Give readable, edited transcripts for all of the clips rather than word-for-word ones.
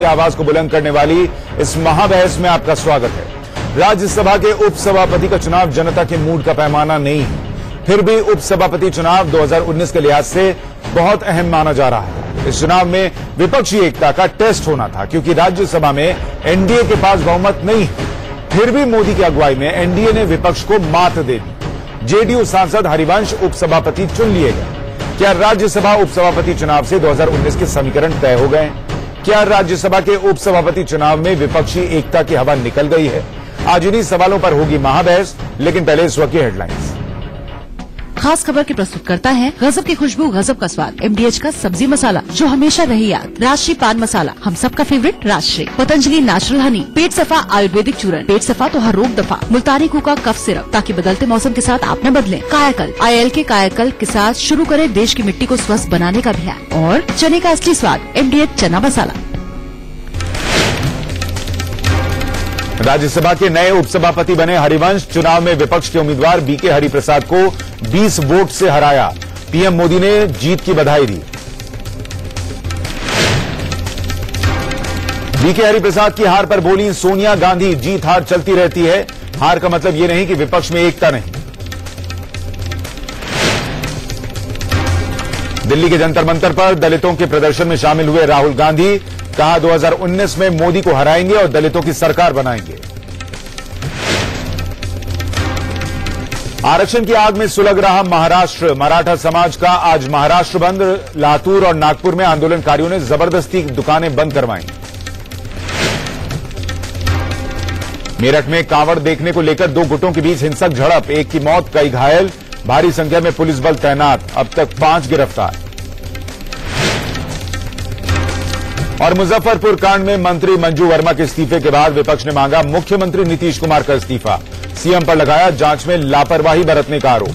आवाज को बुलंद करने वाली इस महाबहस में आपका स्वागत है। राज्यसभा के उपसभापति का चुनाव जनता के मूड का पैमाना नहीं है, फिर भी उपसभापति चुनाव 2019 के लिहाज से बहुत अहम माना जा रहा है। इस चुनाव में विपक्षी एकता का टेस्ट होना था, क्योंकि राज्यसभा में एनडीए के पास बहुमत नहीं है। फिर भी मोदी की अगुवाई में एनडीए ने विपक्ष को मात दे दी। जेडीयू सांसद हरिवंश उपसभापति चुन लिए गए। क्या राज्यसभा उपसभापति चुनाव से 2019 के समीकरण तय हो गए? क्या राज्यसभा के उपसभापति चुनाव में विपक्षी एकता की हवा निकल गई है? आज इन्हीं सवालों पर होगी महाबहस, लेकिन पहले इस वक्त की हेडलाइंस। खास खबर के प्रस्तुतकर्ता हैं गजब की खुशबू, गजब का स्वाद, एमडीएच का सब्जी मसाला जो हमेशा रही याद, राष्ट्रीय पान मसाला, हम सबका फेवरेट राष्ट्रीय, पतंजलि नेचुरल हनी, पेट सफा आयुर्वेदिक चूर्ण, पेट सफा तो हर रोग दफा, मुल्तानी कुका कफ सिरप, ताकि बदलते मौसम के साथ आप न बदलें। कायाकल्प, IIL के कायाकल्प के साथ शुरू करें देश की मिट्टी को स्वस्थ बनाने का अभियान। और चने का असली स्वाद, एमडीएच चना मसाला। राज्यसभा के नए उपसभापति बने हरिवंश चुनाव में विपक्ष के उम्मीदवार बीके हरिप्रसाद को 20 वोट से हराया। पीएम मोदी ने जीत की बधाई दी। बीके हरिप्रसाद की हार पर बोली सोनिया गांधी, जीत हार चलती रहती है, हार का मतलब यह नहीं कि विपक्ष में एकता नहीं। दिल्ली के जंतर मंतर पर दलितों के प्रदर्शन में शामिल हुए राहुल गांधी, कहा 2019 में मोदी को हराएंगे और दलितों की सरकार बनाएंगे। आरक्षण की आग में सुलग रहा महाराष्ट्र, मराठा समाज का आज महाराष्ट्र बंद। लातूर और नागपुर में आंदोलनकारियों ने जबरदस्ती दुकानें बंद करवाई। मेरठ में कांवड़ देखने को लेकर दो गुटों के बीच हिंसक झड़प, एक की मौत, कई घायल, भारी संख्या में पुलिस बल तैनात, अब तक 5 गिरफ्तार। और मुजफ्फरपुर कांड में मंत्री मंजू वर्मा के इस्तीफे के बाद विपक्ष ने मांगा मुख्यमंत्री नीतीश कुमार का इस्तीफा। सीएम पर लगाया जांच में लापरवाही बरतने का आरोप।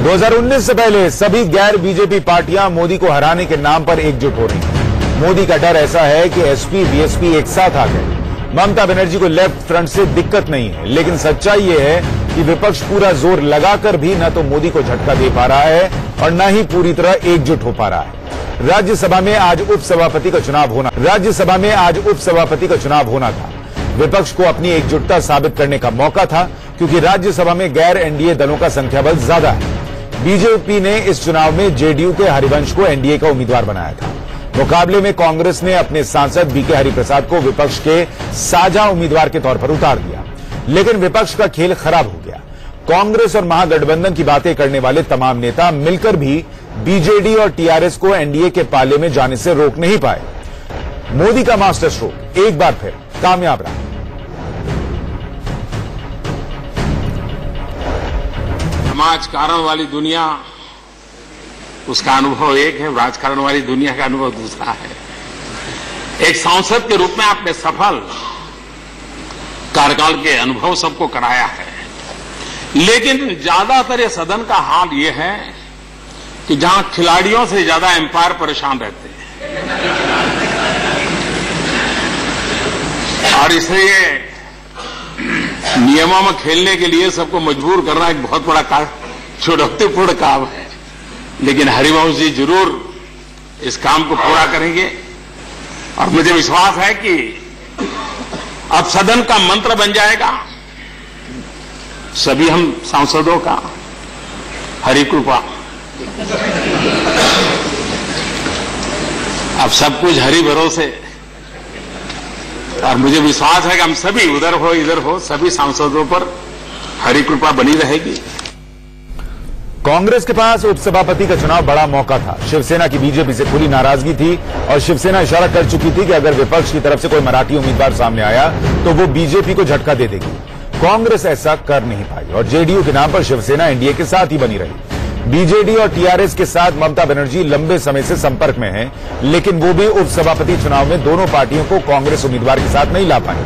दो 2019 से पहले सभी गैर बीजेपी पार्टियां मोदी को हराने के नाम पर एकजुट हो रही हैं। मोदी का डर ऐसा है कि एसपी बीएसपी एक साथ आ गए। ममता बनर्जी को लेफ्ट फ्रंट से दिक्कत नहीं है, लेकिन सच्चाई यह है कि विपक्ष पूरा जोर लगाकर भी न तो मोदी को झटका दे पा रहा है और न ही पूरी तरह एकजुट हो पा रहा है। राज्यसभा में आज उपसभापति का चुनाव होना था। विपक्ष को अपनी एकजुटता साबित करने का मौका था, क्योंकि राज्यसभा में गैर एनडीए दलों का संख्याबल ज्यादा है। बीजेपी ने इस चुनाव में जेडीयू के हरिवंश को एनडीए का उम्मीदवार बनाया था। मुकाबले में कांग्रेस ने अपने सांसद बीके हरिप्रसाद को विपक्ष के साझा उम्मीदवार के तौर पर उतार दिया, लेकिन विपक्ष का खेल खराब हो गया। कांग्रेस और महागठबंधन की बातें करने वाले तमाम नेता मिलकर भी बीजेडी और टीआरएस को एनडीए के पाले में जाने से रोक नहीं पाए। मोदी का मास्टर स्ट्रोक एक बार फिर कामयाब रहा। समाजकारण वाली दुनिया, उसका अनुभव एक है, राजकारण वाली दुनिया का अनुभव दूसरा है। एक सांसद के रूप में आपने सफल कार्यकाल के अनुभव सबको कराया है, लेकिन ज्यादातर ये सदन का हाल ये है कि जहां खिलाड़ियों से ज्यादा एम्पायर परेशान रहते हैं, और इसलिए नियमों में खेलने के लिए सबको मजबूर करना एक बहुत बड़ा चुनौतीपूर्ण काम है। लेकिन हरिवंश जी जरूर इस काम को पूरा करेंगे, और मुझे विश्वास है कि अब सदन का मंत्र बन जाएगा सभी हम सांसदों का, हरि कृपा। अब सब कुछ हरि भरोसे, और मुझे विश्वास है कि हम सभी उधर हो इधर हो सभी सांसदों पर हरि कृपा बनी रहेगी। कांग्रेस के पास उपसभापति का चुनाव बड़ा मौका था। शिवसेना की बीजेपी से खुली नाराजगी थी और शिवसेना इशारा कर चुकी थी कि अगर विपक्ष की तरफ से कोई मराठी उम्मीदवार सामने आया तो वो बीजेपी को झटका दे देगी। कांग्रेस ऐसा कर नहीं पाई और जेडीयू के नाम पर शिवसेना एनडीए के साथ ही बनी रही। बीजेडी और टीआरएस के साथ ममता बनर्जी लंबे समय से संपर्क में हैं, लेकिन वो भी उपसभापति चुनाव में दोनों पार्टियों को कांग्रेस उम्मीदवार के साथ नहीं ला पाई।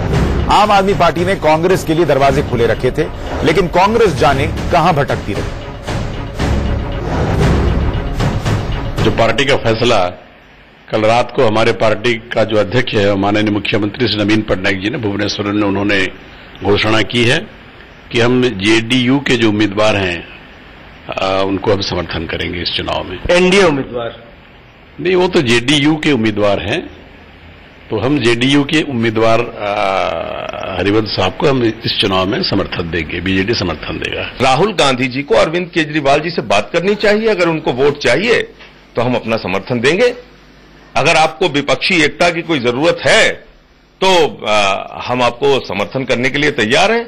आम आदमी पार्टी ने कांग्रेस के लिए दरवाजे खुले रखे थे, लेकिन कांग्रेस जाने कहां भटकती रही। जो पार्टी का फैसला कल रात को हमारे पार्टी का जो अध्यक्ष है माननीय मुख्यमंत्री श्री नवीन पटनायक जी ने भुवनेश्वर में उन्होंने घोषणा की है कि हम जेडीयू के जो उम्मीदवार हैं उनको हम समर्थन करेंगे इस चुनाव में। एनडीए उम्मीदवार नहीं, वो तो जेडीयू के उम्मीदवार हैं, तो हम जेडीयू के उम्मीदवार हरिवंश साहब को हम इस चुनाव में समर्थन देंगे, बीजेडी समर्थन देगा। राहुल गांधी जी को अरविंद केजरीवाल जी से बात करनी चाहिए। अगर उनको वोट चाहिए तो हम अपना समर्थन देंगे। अगर आपको विपक्षी एकता की कोई जरूरत है तो हम आपको समर्थन करने के लिए तैयार हैं।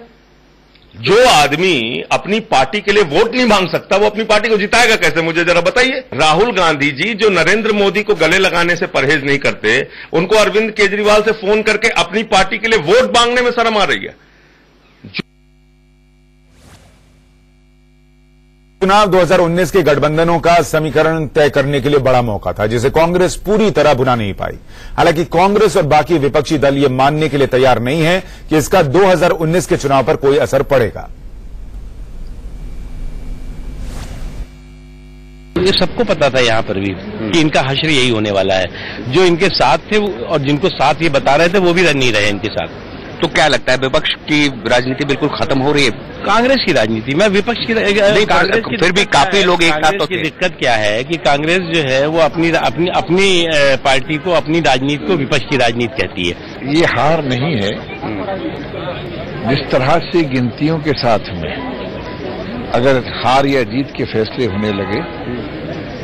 जो आदमी अपनी पार्टी के लिए वोट नहीं मांग सकता वो अपनी पार्टी को जिताएगा कैसे, मुझे जरा बताइए। राहुल गांधी जी जो नरेंद्र मोदी को गले लगाने से परहेज नहीं करते, उनको अरविंद केजरीवाल से फोन करके अपनी पार्टी के लिए वोट मांगने में शर्म आ रही है। चुनाव 2019 के गठबंधनों का समीकरण तय करने के लिए बड़ा मौका था, जिसे कांग्रेस पूरी तरह भुना नहीं पाई। हालांकि कांग्रेस और बाकी विपक्षी दल ये मानने के लिए तैयार नहीं है कि इसका 2019 के चुनाव पर कोई असर पड़ेगा। ये सबको पता था यहाँ पर भी कि इनका हश्र यही होने वाला है। जो इनके साथ थे और जिनको साथ ये बता रहे थे वो भी नहीं रहे इनके साथ। तो क्या लगता है विपक्ष की राजनीति बिल्कुल खत्म हो रही है? कांग्रेस की राजनीति में विपक्ष की फिर भी काफी लोग एक साथ तो थे। दिक्कत क्या है कि कांग्रेस जो है वो अपनी पार्टी को, अपनी राजनीति को विपक्ष की राजनीति कहती है। ये हार नहीं है। जिस तरह से गिनतियों के साथ में अगर हार या जीत के फैसले होने लगे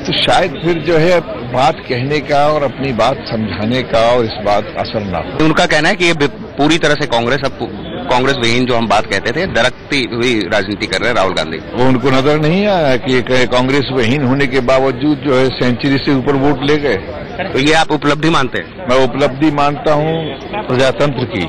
तो शायद फिर जो है बात कहने का और अपनी बात समझाने का और इस बात असर ना हो। उनका कहना है कि ये पूरी तरह से कांग्रेस विहीन जो हम बात कहते थे दरकती हुई राजनीति कर रहे हैं राहुल गांधी। वो उनको नजर नहीं आया कि कांग्रेस विहीन होने के बावजूद जो है सेंचुरी से ऊपर वोट ले गए। तो ये आप उपलब्धि मानते हैं? मैं उपलब्धि मानता हूँ प्रजातंत्र की।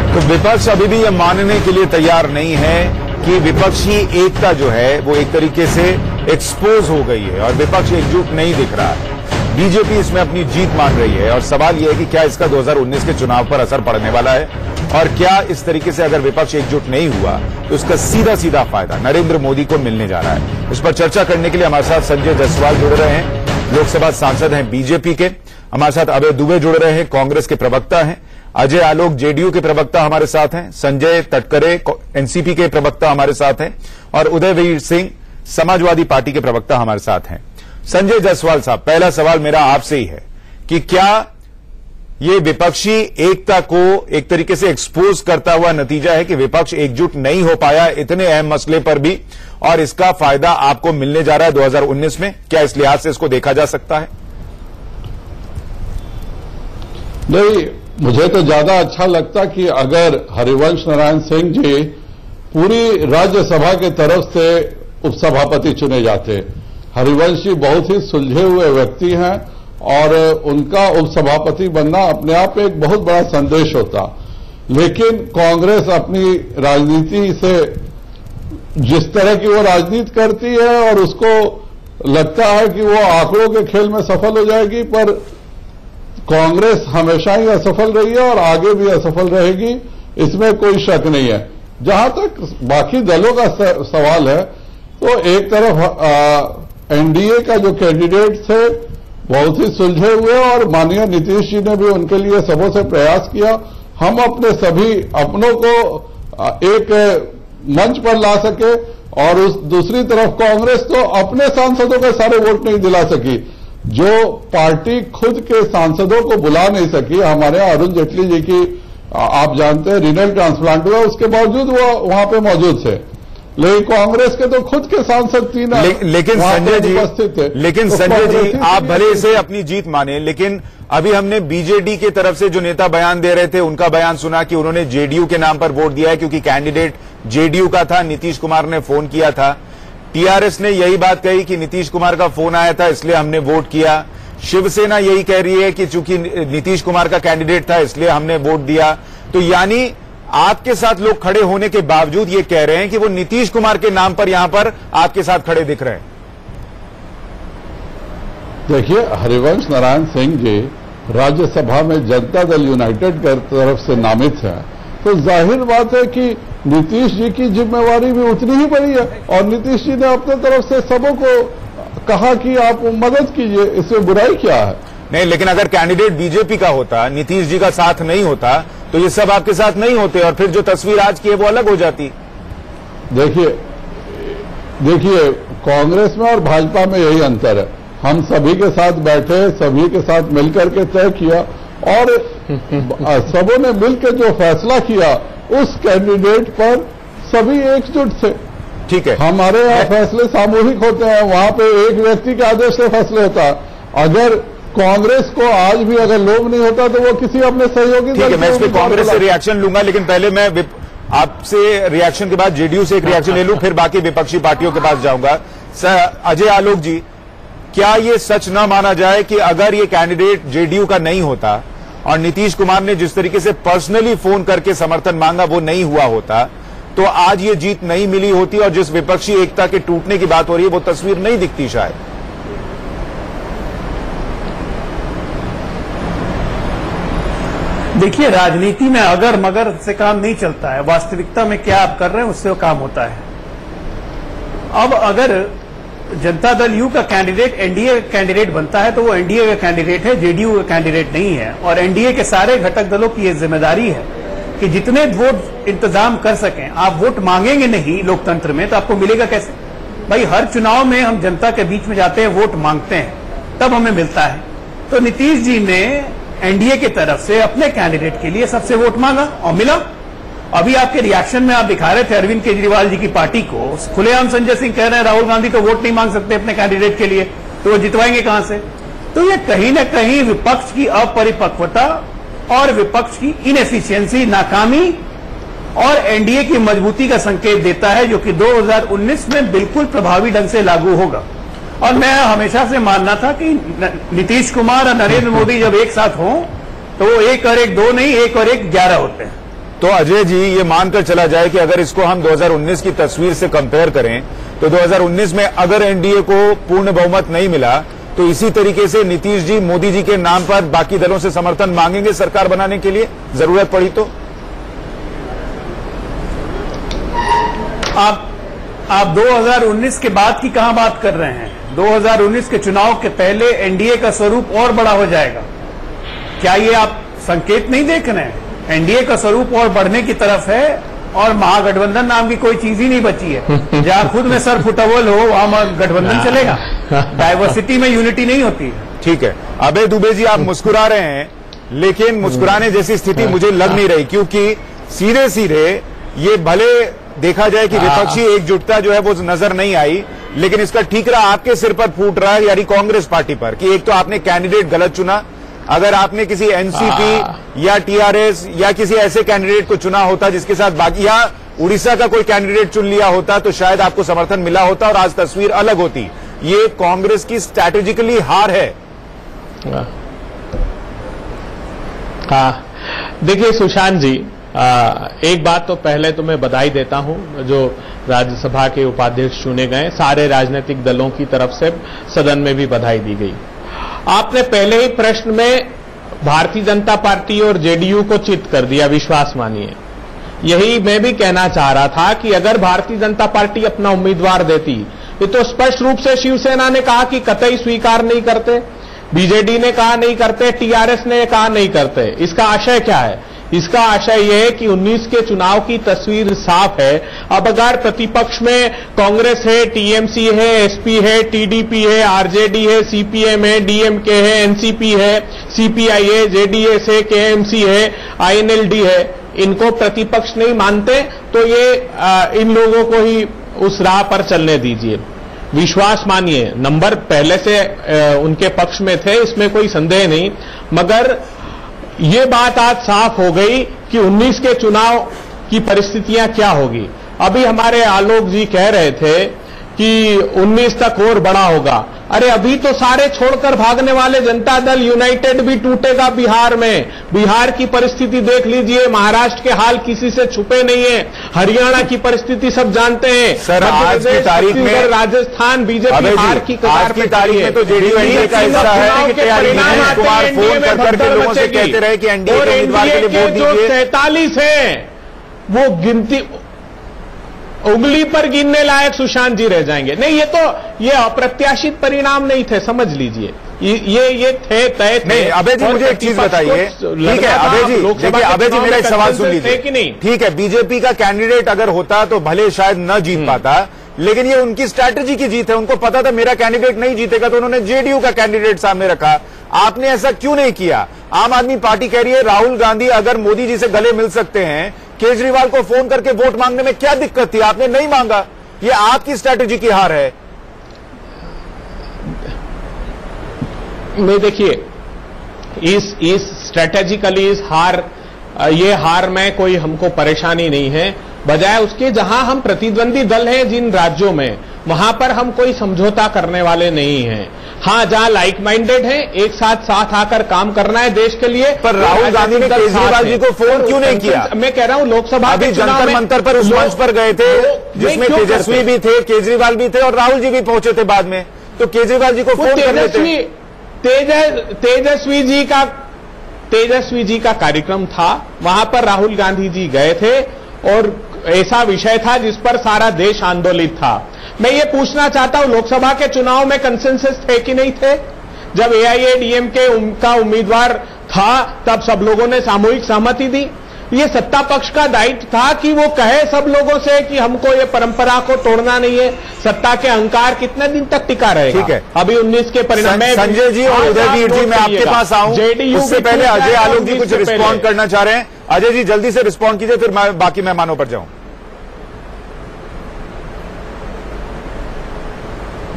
तो विपक्ष अभी भी यह मानने के लिए तैयार नहीं है कि विपक्षी एकता जो है वो एक तरीके से एक्सपोज हो गई है और विपक्ष एकजुट नहीं दिख रहा है। बीजेपी इसमें अपनी जीत मान रही है और सवाल यह है कि क्या इसका 2019 के चुनाव पर असर पड़ने वाला है और क्या इस तरीके से अगर विपक्ष एकजुट नहीं हुआ तो इसका सीधा सीधा फायदा नरेंद्र मोदी को मिलने जा रहा है। इस पर चर्चा करने के लिए हमारे साथ संजय जायसवाल जुड़ रहे हैं, लोकसभा सांसद हैं बीजेपी के। हमारे साथ अभय दुबे जुड़ रहे हैं, कांग्रेस के प्रवक्ता हैं। अजय आलोक जेडीयू के प्रवक्ता हमारे साथ हैं। संजय तटकरे एनसीपी के प्रवक्ता हमारे साथ हैं और उदयवीर सिंह समाजवादी पार्टी के प्रवक्ता हमारे साथ हैं। संजय जायसवाल साहब, पहला सवाल मेरा आपसे ही है कि क्या ये विपक्षी एकता को एक तरीके से एक्सपोज करता हुआ नतीजा है कि विपक्ष एकजुट नहीं हो पाया इतने अहम मसले पर भी और इसका फायदा आपको मिलने जा रहा है 2019 में? क्या इस लिहाज से इसको देखा जा सकता है? नहीं, मुझे तो ज्यादा अच्छा लगता कि अगर हरिवंश नारायण सिंह जी पूरी राज्यसभा के तरफ से उपसभापति चुने जाते। हरिवंश जी बहुत ही सुलझे हुए व्यक्ति हैं और उनका उपसभापति बनना अपने आप एक बहुत बड़ा संदेश होता। लेकिन कांग्रेस अपनी राजनीति से जिस तरह की वो राजनीति करती है और उसको लगता है कि वो आंकड़ों के खेल में सफल हो जाएगी, पर कांग्रेस हमेशा ही असफल रही है और आगे भी असफल रहेगी, इसमें कोई शक नहीं है। जहां तक बाकी दलों का सवाल है तो एक तरफ एनडीए का जो कैंडिडेट थे बहुत ही सुलझे हुए और माननीय नीतीश जी ने भी उनके लिए सबों से प्रयास किया। हम अपने सभी अपनों को एक मंच पर ला सके और उस दूसरी तरफ कांग्रेस तो अपने सांसदों के सारे वोट नहीं दिला सकी। जो पार्टी खुद के सांसदों को बुला नहीं सकी, हमारे यहाँ अरुण जेटली जी की आप जानते हैं रीनल ट्रांसप्लांट हुआ, उसके बावजूद वो वहां पे मौजूद थे। लेकिन कांग्रेस के तो खुद के सांसद तीन लेकिन संजय जी उपस्थित थे। लेकिन संजय जी आप भले से अपनी जीत माने, लेकिन अभी हमने बीजेडी की तरफ से जो नेता बयान दे रहे थे उनका बयान सुना कि उन्होंने जेडीयू के नाम पर वोट दिया है क्योंकि कैंडिडेट जेडीयू का था, नीतीश कुमार ने फोन किया था। टीआरएस ने यही बात कही कि नीतीश कुमार का फोन आया था इसलिए हमने वोट किया। शिवसेना यही कह रही है कि चूंकि नीतीश कुमार का कैंडिडेट था इसलिए हमने वोट दिया। तो यानी आपके साथ लोग खड़े होने के बावजूद ये कह रहे हैं कि वो नीतीश कुमार के नाम पर यहां पर आपके साथ खड़े दिख रहे हैं। देखिए, हरिवंश नारायण सिंह जी राज्यसभा में जनता दल यूनाइटेड की तरफ से नामित है, तो जाहिर बात है कि नीतीश जी की जिम्मेवारी भी उतनी ही बड़ी है। और नीतीश जी ने अपने तरफ से सबों को कहा कि आप मदद कीजिए, इसमें बुराई क्या है? नहीं, लेकिन अगर कैंडिडेट बीजेपी का होता, नीतीश जी का साथ नहीं होता, तो ये सब आपके साथ नहीं होते और फिर जो तस्वीर आज की है वो अलग हो जाती। देखिए, कांग्रेस में और भाजपा में यही अंतर है। हम सभी के साथ बैठे, सभी के साथ मिलकर के तय किया और सबों ने मिलकर जो फैसला किया उस कैंडिडेट पर सभी एकजुट थे। ठीक है, हमारे यहाँ फैसले सामूहिक होते हैं, वहां पे एक व्यक्ति के आदेश से फैसले होता है। अगर कांग्रेस को आज भी अगर लोभ नहीं होता तो वो किसी अपने सहयोगी, ठीक है, मैं इस पे कांग्रेस से रिएक्शन लूंगा, लेकिन पहले मैं आपसे रिएक्शन के बाद जेडीयू से एक रिएक्शन ले लूं, फिर बाकी विपक्षी पार्टियों के पास जाऊंगा। अजय आलोक जी, क्या ये सच न माना जाए कि अगर ये कैंडिडेट जेडीयू का नहीं होता और नीतीश कुमार ने जिस तरीके से पर्सनली फोन करके समर्थन मांगा वो नहीं हुआ होता, तो आज ये जीत नहीं मिली होती और जिस विपक्षी एकता के टूटने की बात हो रही है वो तस्वीर नहीं दिखती शायद? देखिए, राजनीति में अगर मगर से काम नहीं चलता है। वास्तविकता में क्या आप कर रहे हैं उससे वो काम होता है। अब अगर जनता दल यू का कैंडिडेट एनडीए का कैंडिडेट बनता है तो वो एनडीए का कैंडिडेट है, जेडीयू का कैंडिडेट नहीं है। और एनडीए के सारे घटक दलों की ये जिम्मेदारी है कि जितने वोट इंतजाम कर सकें। आप वोट मांगेंगे नहीं लोकतंत्र में तो आपको मिलेगा कैसे? भाई, हर चुनाव में हम जनता के बीच में जाते हैं, वोट मांगते हैं, तब हमें मिलता है। तो नीतीश जी ने एनडीए की तरफ से अपने कैंडिडेट के लिए सबसे वोट मांगा और मिला। अभी आपके रिएक्शन में आप दिखा रहे थे अरविंद केजरीवाल जी की पार्टी को, खुलेआम संजय सिंह कह रहे हैं राहुल गांधी तो वोट नहीं मांग सकते अपने कैंडिडेट के लिए, तो वो जितवाएंगे कहां से? तो ये कहीं ना कहीं विपक्ष की अपरिपक्वता और विपक्ष की इनएफिशिएंसी, नाकामी और एनडीए की मजबूती का संकेत देता है, जो कि 2019 में बिल्कुल प्रभावी ढंग से लागू होगा। और मैं हमेशा से मानना था कि नीतीश कुमार और नरेंद्र मोदी जब एक साथ हों तो वो 1 और 1 2 नहीं, 1 और 1 11 होते हैं। तो अजय जी, ये मानकर चला जाए कि अगर इसको हम 2019 की तस्वीर से कंपेयर करें तो 2019 में अगर एनडीए को पूर्ण बहुमत नहीं मिला तो इसी तरीके से नीतीश जी मोदी जी के नाम पर बाकी दलों से समर्थन मांगेंगे सरकार बनाने के लिए, जरूरत पड़ी तो? आप 2019 के बाद की कहां बात कर रहे हैं? 2019 के चुनाव के पहले एनडीए का स्वरूप और बड़ा हो जाएगा। क्या ये आप संकेत नहीं देख रहे हैं? एनडीए का स्वरूप और बढ़ने की तरफ है और महागठबंधन नाम की कोई चीज ही नहीं बची है। जहां खुद में सर फुटबॉल हो वहां गठबंधन चलेगा। डाइवर्सिटी में यूनिटी नहीं होती। ठीक है, अभय दुबे जी, आप मुस्कुरा रहे हैं, लेकिन मुस्कुराने जैसी स्थिति मुझे लग नहीं रही, क्योंकि सीधे सीधे ये भले देखा जाए कि विपक्षी एकजुटता जो है वो नजर नहीं आई, लेकिन इसका ठीकरा आपके सिर पर फूट रहा है, यानी कांग्रेस पार्टी पर, कि एक तो आपने कैंडिडेट गलत चुना। अगर आपने किसी एनसीपी या टीआरएस या किसी ऐसे कैंडिडेट को चुना होता जिसके साथ बाकी, या उड़ीसा का कोई कैंडिडेट चुन लिया होता तो शायद आपको समर्थन मिला होता और आज तस्वीर अलग होती। ये कांग्रेस की स्ट्रैटेजिकली हार है। हाँ, देखिए सुशांत जी, एक बात तो पहले तो मैं बधाई देता हूं, जो राज्यसभा के उपाध्यक्ष चुने गए सारे राजनीतिक दलों की तरफ से सदन में भी बधाई दी गई। आपने पहले ही प्रश्न में भारतीय जनता पार्टी और जेडीयू को चित कर दिया, विश्वास मानिए। यही मैं भी कहना चाह रहा था कि अगर भारतीय जनता पार्टी अपना उम्मीदवार देती, ये तो स्पष्ट रूप से शिवसेना ने कहा कि कतई स्वीकार नहीं करते, बीजेडी ने कहा नहीं करते, टीआरएस ने कहा नहीं करते। इसका आशय क्या है? इसका आशय यह है कि 19 के चुनाव की तस्वीर साफ है। अब अगर प्रतिपक्ष में कांग्रेस है, टीएमसी है, एसपी है, टीडीपी है, आरजेडी है, सीपीएम है, डीएमके है, एनसीपी है, सीपीआई है, जेडीएस है, केएमसी है, आईएनएलडी है, इनको प्रतिपक्ष नहीं मानते तो ये इन लोगों को ही उस राह पर चलने दीजिए। विश्वास मानिए, नंबर पहले से उनके पक्ष में थे, इसमें कोई संदेह नहीं, मगर ये बात आज साफ हो गई कि 19 के चुनाव की परिस्थितियां क्या होगी। अभी हमारे आलोक जी कह रहे थे कि 19 तक और बड़ा होगा। अरे अभी तो सारे छोड़कर भागने वाले जनता दल यूनाइटेड भी टूटेगा बिहार में। बिहार की परिस्थिति देख लीजिए, महाराष्ट्र के हाल किसी से छुपे नहीं है, हरियाणा की परिस्थिति सब जानते हैं। सर आज की तारीख में राजस्थान बीजेपी हार की कगार पे तारीख में तो जेडीयू का हिस्सा है कि नीतीश कुमार फोन करके लोगों से कहते रहे कि एनडीए के उम्मीदवार के लिए वोट दीजिए। 43 है वो गिनती उंगली पर गिनने लायक सुशांत जी रह जाएंगे। नहीं, ये अप्रत्याशित परिणाम नहीं थे, समझ लीजिए। ये थे तय थे। नहीं अभय जी मुझे एक चीज बताइए, ठीक है अभय जी, देखिए अभय जी मेरा एक सवाल सुन लीजिए कि नहीं, ठीक है बीजेपी का कैंडिडेट अगर होता तो भले शायद न जीत पाता, लेकिन ये उनकी स्ट्रैटेजी की जीत है। उनको पता था मेरा कैंडिडेट नहीं जीतेगा तो उन्होंने जेडीयू का कैंडिडेट सामने रखा। आपने ऐसा क्यों नहीं किया? आम आदमी पार्टी कह रही है राहुल गांधी अगर मोदी जी से गले मिल सकते हैं, केजरीवाल को फोन करके वोट मांगने में क्या दिक्कत थी? आपने नहीं मांगा, ये आपकी स्ट्रैटेजी की हार है। नहीं देखिए, इस स्ट्रैटेजिकली ये हार में कोई हमको परेशानी नहीं है। बजाय उसके जहां हम प्रतिद्वंदी दल हैं जिन राज्यों में, वहां पर हम कोई समझौता करने वाले नहीं हैं। हाँ, जहां लाइक माइंडेड है, एक साथ आकर काम करना है देश के लिए। पर राहुल गांधी ने केजरीवाल जी को फोन क्यों नहीं किया? मैं कह रहा हूं लोकसभा अभी जंतर मंतर पर उस मंच पर गए थे जिसमें तेजस्वी भी थे, केजरीवाल भी थे और राहुल जी भी पहुंचे थे बाद में, तो केजरीवाल जी को फोन कर लेते। तेजस्वी जी का कार्यक्रम था, वहां पर राहुल गांधी जी गए थे और ऐसा विषय था जिस पर सारा देश आंदोलित था। मैं ये पूछना चाहता हूं, लोकसभा के चुनाव में कंसेंसस थे कि नहीं थे? जब एआईएडीएमके का उम्मीदवार था तब सब लोगों ने सामूहिक सहमति दी। ये सत्ता पक्ष का दायित्व था कि वो कहे सब लोगों से कि हमको ये परंपरा को तोड़ना नहीं है। सत्ता के अहंकार कितने दिन तक टिका रहेगा? ठीक है, अभी 19 के परिणाम में संजय जी और उदयवीर जी मैं आपके पास आऊं, उससे पहले अजय आलोक जी कुछ रिस्पॉन्ड करना चाह रहे हैं। अजय जी जल्दी से रिस्पॉन्ड कीजिए, फिर मैं बाकी मेहमानों पर जाऊं।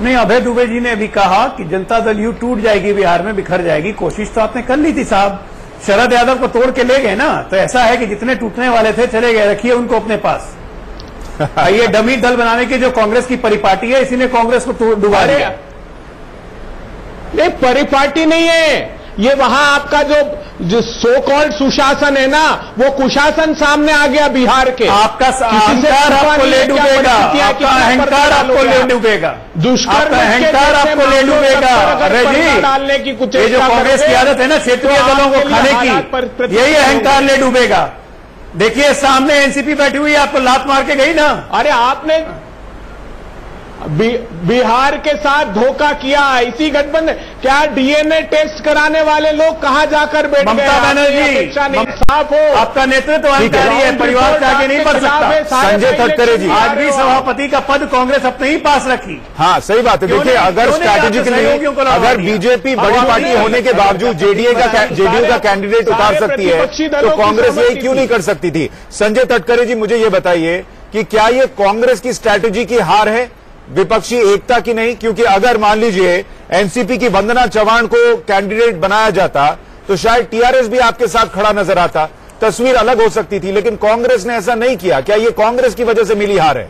नहीं, अभय दुबे जी ने अभी कहा कि जनता दल यू टूट जाएगी, बिहार में बिखर जाएगी। कोशिश तो आपने कर ली थी साहब, शरद यादव को तोड़ के ले गए ना। तो ऐसा है कि जितने टूटने वाले थे चले गए, रखिए उनको अपने पास। ये डमी दल बनाने की जो कांग्रेस की परिपाटी है, इसी ने कांग्रेस को डुबा दिया। नहीं, परिपाटी नहीं है ये, वहां आपका जो सो कॉल्ड सुशासन है ना, वो कुशासन सामने आ गया बिहार के। आपका अहंकार आपको ले डूबेगा, आपका अहंकार आपको ले डूबेगा, दुष्कर्म अहंकार आपको ले डूबेगा। अरे जी, डालने की कुछ ये जो कांग्रेस की आदत है ना क्षेत्रीय दलों को खाने की, यही अहंकार ले डूबेगा। देखिए सामने एनसीपी बैठी हुई, आपको लात मार के गई ना। अरे आपने बिहार के साथ धोखा किया, इसी गठबंधन। क्या डीएनए टेस्ट कराने वाले लोग कहां जाकर बैठ गए? ममता बनर्जी, साफ हो, आपका नेतृत्व अहंकारी है, परिवार से आगे नहीं बढ़ सकता। संजय तटकरे जी, आज भी सभापति का पद कांग्रेस अपने ही पास रखी। हाँ सही बात है। देखिए अगर स्ट्रैटेजिकली अगर बीजेपी बड़ी पार्टी होने के बावजूद जेडीयू का कैंडिडेट उतार सकती है तो कांग्रेस यही क्यों नहीं कर सकती थी? संजय तटकरे जी मुझे ये बताइए कि क्या ये कांग्रेस की स्ट्रैटेजी की हार है, विपक्षी एकता की नहीं? क्योंकि अगर मान लीजिए एनसीपी की वंदना चव्हाण को कैंडिडेट बनाया जाता तो शायद टीआरएस भी आपके साथ खड़ा नजर आता, तस्वीर अलग हो सकती थी, लेकिन कांग्रेस ने ऐसा नहीं किया। क्या ये कांग्रेस की वजह से मिली हार है?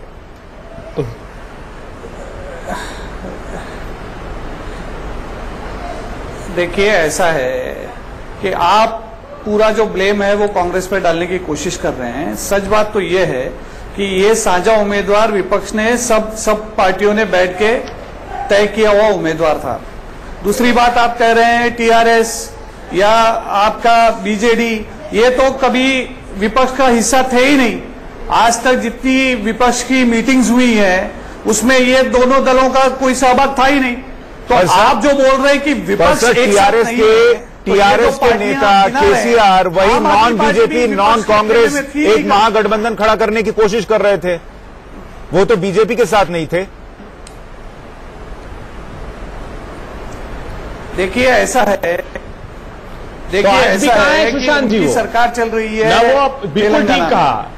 देखिए ऐसा है कि आप पूरा जो ब्लेम है वो कांग्रेस पर डालने की कोशिश कर रहे हैं। सच बात तो ये है कि ये साझा उम्मीदवार विपक्ष ने सब पार्टियों ने बैठ के तय किया हुआ उम्मीदवार था। दूसरी बात आप कह रहे हैं टीआरएस या आपका बीजेडी, ये तो कभी विपक्ष का हिस्सा थे ही नहीं। आज तक जितनी विपक्ष की मीटिंग्स हुई है उसमें ये दोनों दलों का कोई सहभाग था ही नहीं। तो आप जो बोल रहे हैं कि विपक्ष टीआरएस के नेता केसीआर वही नॉन बीजेपी नॉन कांग्रेस एक महागठबंधन खड़ा करने की कोशिश कर रहे थे, वो तो बीजेपी के साथ नहीं थे। देखिए ऐसा है, देखिए ऐसा है कि उनकी सरकार चल रही है, बिल्कुल ठीक कहा,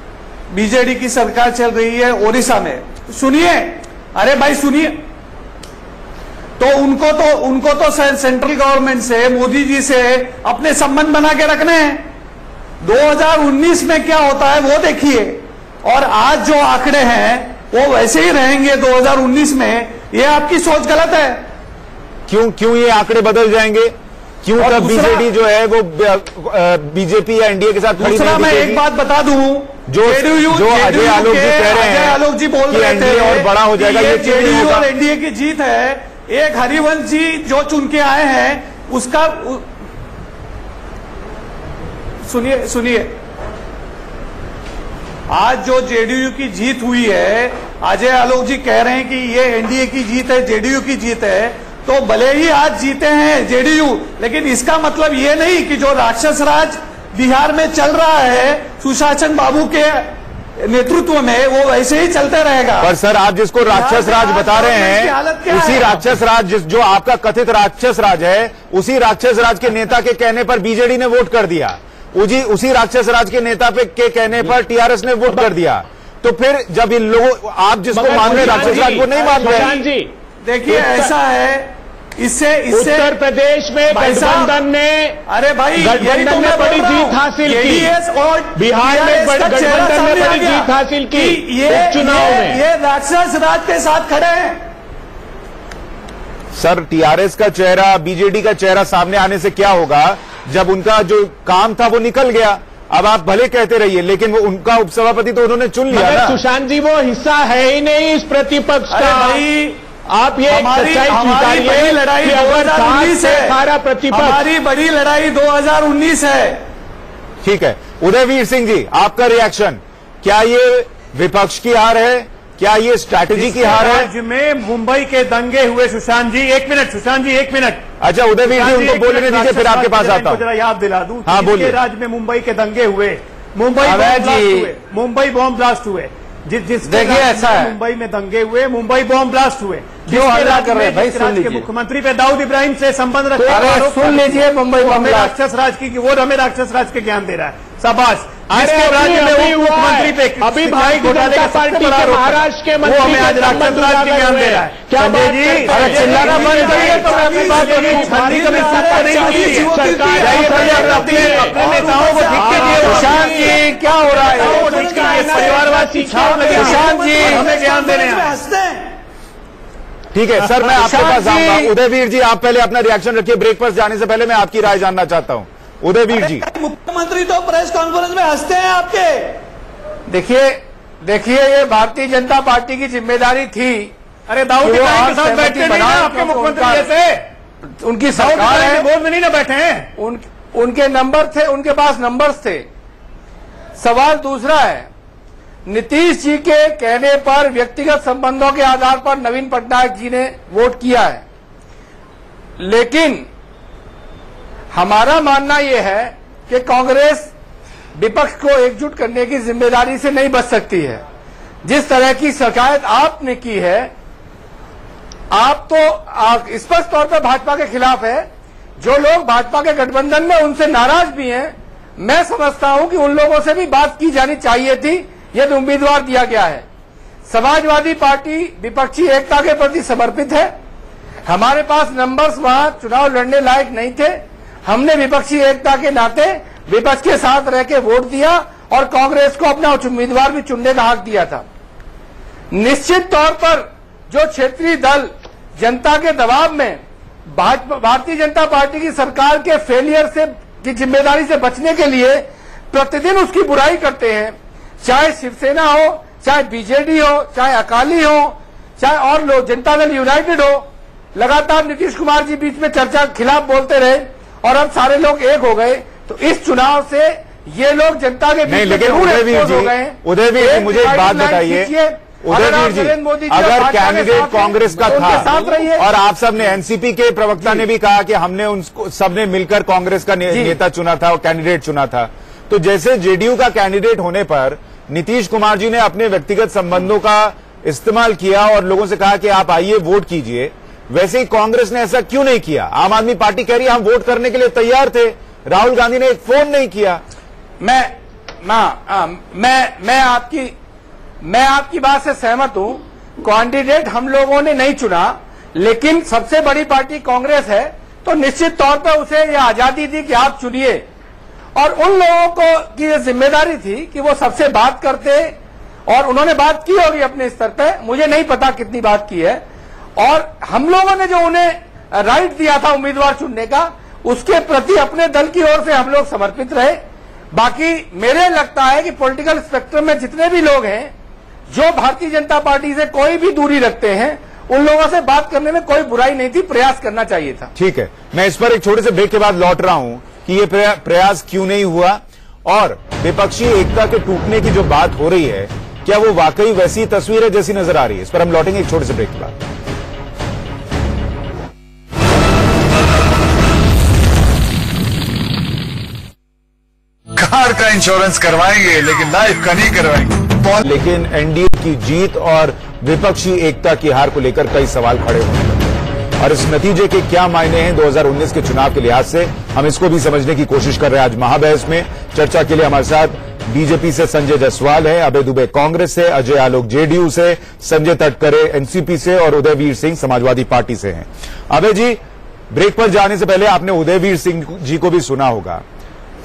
बीजेडी की सरकार चल रही है ओडिशा में। सुनिए, अरे भाई सुनिए, तो उनको तो सेंट्रल गवर्नमेंट से, मोदी जी से अपने संबंध बना के रखने हैं। 2019 में क्या होता है वो देखिए। और आज जो आंकड़े हैं वो वैसे ही रहेंगे 2019 में, ये आपकी सोच गलत है। क्यों ये आंकड़े बदल जाएंगे? क्यों तब बीजेडी जो है वो बीजेपी या एनडीए के साथ खड़ी दूसरा मैं एक बात बता दूं, जो अजय आलोक जी कह रहे हैं, आलोक जी बोल रहे थे और बड़ा हो जाएगा, ये जेडीयू और एनडीए की जीत है। एक हरिवंश जी जो चुन के आए हैं उसका सुनिए, आज जो जेडीयू की जीत हुई है, अजय आलोक जी कह रहे हैं कि ये एनडीए की जीत है, जेडीयू की जीत है, तो भले ही आज जीते हैं जेडीयू, लेकिन इसका मतलब ये नहीं कि जो राक्षस राज बिहार में चल रहा है सुशासन बाबू के नेतृत्व में, वो वैसे ही चलते रहेगा। पर सर, आप जिसको राक्षस राज बता रहे हैं, उसी राक्षस राज जो आपका कथित राक्षस राज है, उसी राक्षस राज के नेता के कहने पर बीजेडी ने वोट कर दिया, उसी राक्षस राज के नेता के कहने पर टीआरएस ने वोट कर दिया। तो फिर जब इन लोगों, आप जिसको मान रहे राक्षस राज को नहीं मान रहे। देखिए ऐसा है, इससे उत्तर प्रदेश में गठबंधन ने, अरे भाई गठबंधन ने बड़ी जीत हासिल की, और बिहार में गठबंधन ने बड़ी जीत हासिल की उपचुनाव में। ये राक्षस राज के साथ खड़े हैं। सर, टीआरएस का चेहरा, बीजेडी का चेहरा सामने आने से क्या होगा जब उनका जो काम था वो निकल गया? अब आप भले कहते रहिए, लेकिन वो उनका उपसभापति तो उन्होंने चुन लिया ना। सुशांत जी, वो हिस्सा है ही नहीं इस प्रतिपक्ष का। भाई आप ये हमारी बड़ी लड़ाई 2019 है, सारा प्रतिपक्ष, हमारी बड़ी लड़ाई 2019 है। ठीक है, उदयवीर सिंह जी, आपका रिएक्शन, क्या ये विपक्ष की हार है, क्या ये स्ट्रैटेजी की हार है? राज्य में मुंबई के दंगे हुए, सुशांत जी एक मिनट, सुशांत जी एक मिनट। अच्छा उदयवीर जी, उनको बोलने दीजिए, फिर आपके पास आता हूं। जरा याद दिला दूं, हाँ बोलिए। राज्य में मुंबई के दंगे हुए, मुंबई बॉम्ब ब्लास्ट हुए, जिस देखिए ऐसा है, मुंबई में दंगे हुए, मुंबई बॉम्ब ब्लास्ट हुए, क्यों हल्ला कर रहे हैं भाई? सुन लीजिए, मुख्यमंत्री पे दाऊद इब्राहिम से संबंध रखते हैं, सुन लीजिए, मुंबई बॉम्ब राक्षस राज की, वो हमें राक्षस राज के ज्ञान दे रहा है। शाबाश। जिसके राज्य में वो मुख्यमंत्री पे अभी भारतीय जनता पार्टी के महाराष्ट्र के मंत्री हमें आज राक्षस राज के ज्ञान दे रहा है। क्या बात जी? अरे चिल्लाना बंद करिए तो मैं अपनी बात अपने नेताओं को धिक्के दिए। सुशांत जी क्या हो रहा है? परिवारवासी छाप लगे, सुशांत जी हमें ज्ञान दे रहे हैं। ठीक है सर, मैं आपके पास आऊंगा। उदयवीर जी, आप पहले अपना रिएक्शन रखिए, ब्रेक पर जाने से पहले मैं आपकी राय जानना चाहता हूं। उदयवीर जी, मुख्यमंत्री तो प्रेस कॉन्फ्रेंस में हंसते हैं आपके। देखिए ये भारतीय जनता पार्टी की जिम्मेदारी थी। अरे दाऊद इब्राहिम के साथ बैठे नहीं ना आपके मुख्यमंत्री जैसे, उनकी सरकार है, बोर्ड में नहीं ना बैठे हैं, उनके नंबर थे, उनके पास नंबर्स थे। सवाल दूसरा है, नीतीश जी के कहने पर व्यक्तिगत संबंधों के आधार पर नवीन पटनायक जी ने वोट किया है, लेकिन हमारा मानना यह है कि कांग्रेस विपक्ष को एकजुट करने की जिम्मेदारी से नहीं बच सकती है। जिस तरह की शिकायत आपने की है, आप तो स्पष्ट तौर पर भाजपा के खिलाफ है। जो लोग भाजपा के गठबंधन में उनसे नाराज भी हैं, मैं समझता हूं कि उन लोगों से भी बात की जानी चाहिए थी, यदि उम्मीदवार दिया गया है। समाजवादी पार्टी विपक्षी एकता के प्रति समर्पित है। हमारे पास नंबर्स वहां चुनाव लड़ने लायक नहीं थे। हमने विपक्षी एकता के नाते विपक्ष के साथ रह के वोट दिया और कांग्रेस को अपना उम्मीदवार भी चुनने का हक दिया था। निश्चित तौर पर जो क्षेत्रीय दल जनता के दबाव में भारतीय जनता पार्टी की सरकार के फेलियर से की जिम्मेदारी से बचने के लिए प्रतिदिन उसकी बुराई करते हैं, चाहे शिवसेना हो, चाहे बीजेडी हो, चाहे अकाली हो, चाहे और लोग जनता दल यूनाइटेड हो, लगातार नीतीश कुमार जी बीच में चर्चा खिलाफ बोलते रहे और अब सारे लोग एक हो गए। तो इस चुनाव से ये लोग जनता के बीच में जरूर एक्सपोज हो गए। उदयवीर जी, मुझे एक बात बताइए, उदयवीर जी, अगर कैंडिडेट कांग्रेस का था और आप सब ने, एनसीपी के प्रवक्ता ने भी कहा कि हमने उनको सबने मिलकर कांग्रेस का नेता चुना था और कैंडिडेट चुना था, तो जैसे जेडीयू का कैंडिडेट होने पर नीतीश कुमार जी ने अपने व्यक्तिगत संबंधों का इस्तेमाल किया और लोगों से कहा कि आप आइए वोट कीजिए, वैसे ही कांग्रेस ने ऐसा क्यों नहीं किया? आम आदमी पार्टी कह रही है हम वोट करने के लिए तैयार थे, राहुल गांधी ने एक फोन नहीं किया। मैं आपकी बात से सहमत हूं। कैंडिडेट हम लोगों ने नहीं चुना, लेकिन सबसे बड़ी पार्टी कांग्रेस है, तो निश्चित तौर पर उसे यह आजादी दी कि आप चुनिए। और उन लोगों को की यह जिम्मेदारी थी कि वो सबसे बात करते और उन्होंने बात की होगी अपने स्तर पे, मुझे नहीं पता कितनी बात की है। और हम लोगों ने जो उन्हें राइट दिया था उम्मीदवार चुनने का, उसके प्रति अपने दल की ओर से हम लोग समर्पित रहे। बाकी मेरे लगता है कि पॉलिटिकल स्पेक्ट्रम में जितने भी लोग हैं जो भारतीय जनता पार्टी से कोई भी दूरी रखते हैं, उन लोगों से बात करने में कोई बुराई नहीं थी, प्रयास करना चाहिए था। ठीक है, मैं इस पर एक छोटे से ब्रेक के बाद लौट रहा हूं कि ये प्रयास क्यों नहीं हुआ और विपक्षी एकता के टूटने की जो बात हो रही है, क्या वो वाकई वैसी तस्वीर है जैसी नजर आ रही है? इस पर हम लौटेंगे एक छोटे से ब्रेक के बाद। कार का इंश्योरेंस करवाएंगे लेकिन लाइफ का नहीं करवाएंगे। लेकिन एनडीए की जीत और विपक्षी एकता की हार को लेकर कई सवाल खड़े होंगे और इस नतीजे के क्या मायने हैं 2019 के चुनाव के लिहाज से, हम इसको भी समझने की कोशिश कर रहे हैं। आज महाबहस में चर्चा के लिए हमारे साथ बीजेपी से संजय जायसवाल है, अभय दुबे कांग्रेस से, अजय आलोक जेडीयू से, संजय तटकरे एनसीपी से और उदयवीर सिंह समाजवादी पार्टी से हैं। अभय जी, ब्रेक पर जाने से पहले आपने उदयवीर सिंह जी को भी सुना होगा।